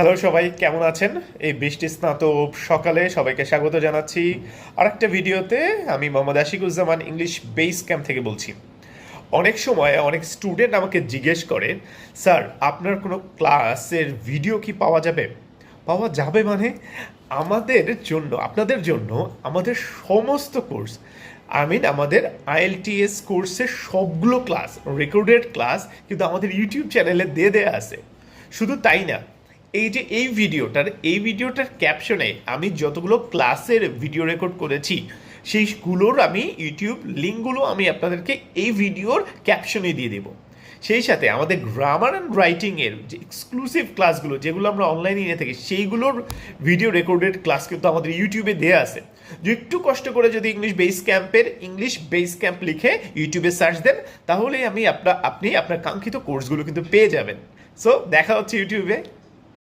Hello সবাই, কেমন আছেন? এই বৃষ্টি স্নাত সকালে সবাইকে স্বাগত জানাচ্ছি আরেকটা ভিডিওতে। আমি Mohammad Ashikuzzaman English base camp থেকে বলছি। অনেক সময় অনেক স্টুডেন্ট আমাকে জিজ্ঞেস করে, স্যার আপনার কোনো ক্লাসের ভিডিও কি পাওয়া যাবে? পাওয়া যাবে মানে আমাদের জন্য, আপনাদের জন্য আমাদের সমস্ত কোর্স, আমাদের আইএলটিএস কোর্সের সবগুলো ক্লাস, রেকর্ডেড ক্লাস কিন্তু আমাদের ইউটিউব চ্যানেলে দিয়ে দেয়া আছে। শুধু তাই না, এই ভিডিওটার ক্যাপশনে আমি যতগুলো ক্লাসের ভিডিও রেকর্ড করেছি সেইগুলোর আমি ইউটিউব লিঙ্কগুলো আমি আপনাদেরকে এই ভিডিওর ক্যাপশনে দিয়ে দেবো। সেই সাথে আমাদের গ্রামার অ্যান্ড রাইটিংয়ের যে এক্সক্লুসিভ ক্লাসগুলো, যেগুলো আমরা অনলাইনে নিয়ে থাকি, সেইগুলোর ভিডিও রেকর্ডেড ক্লাস কিন্তু আমাদের ইউটিউবে দেওয়া আছে। যে একটু কষ্ট করে যদি ইংলিশ বেস ক্যাম্প লিখে ইউটিউবে সার্চ দেন, তাহলেই আপনি আপনার কাঙ্ক্ষিত কোর্সগুলো কিন্তু পেয়ে যাবেন। সো দেখা হচ্ছে ইউটিউবে।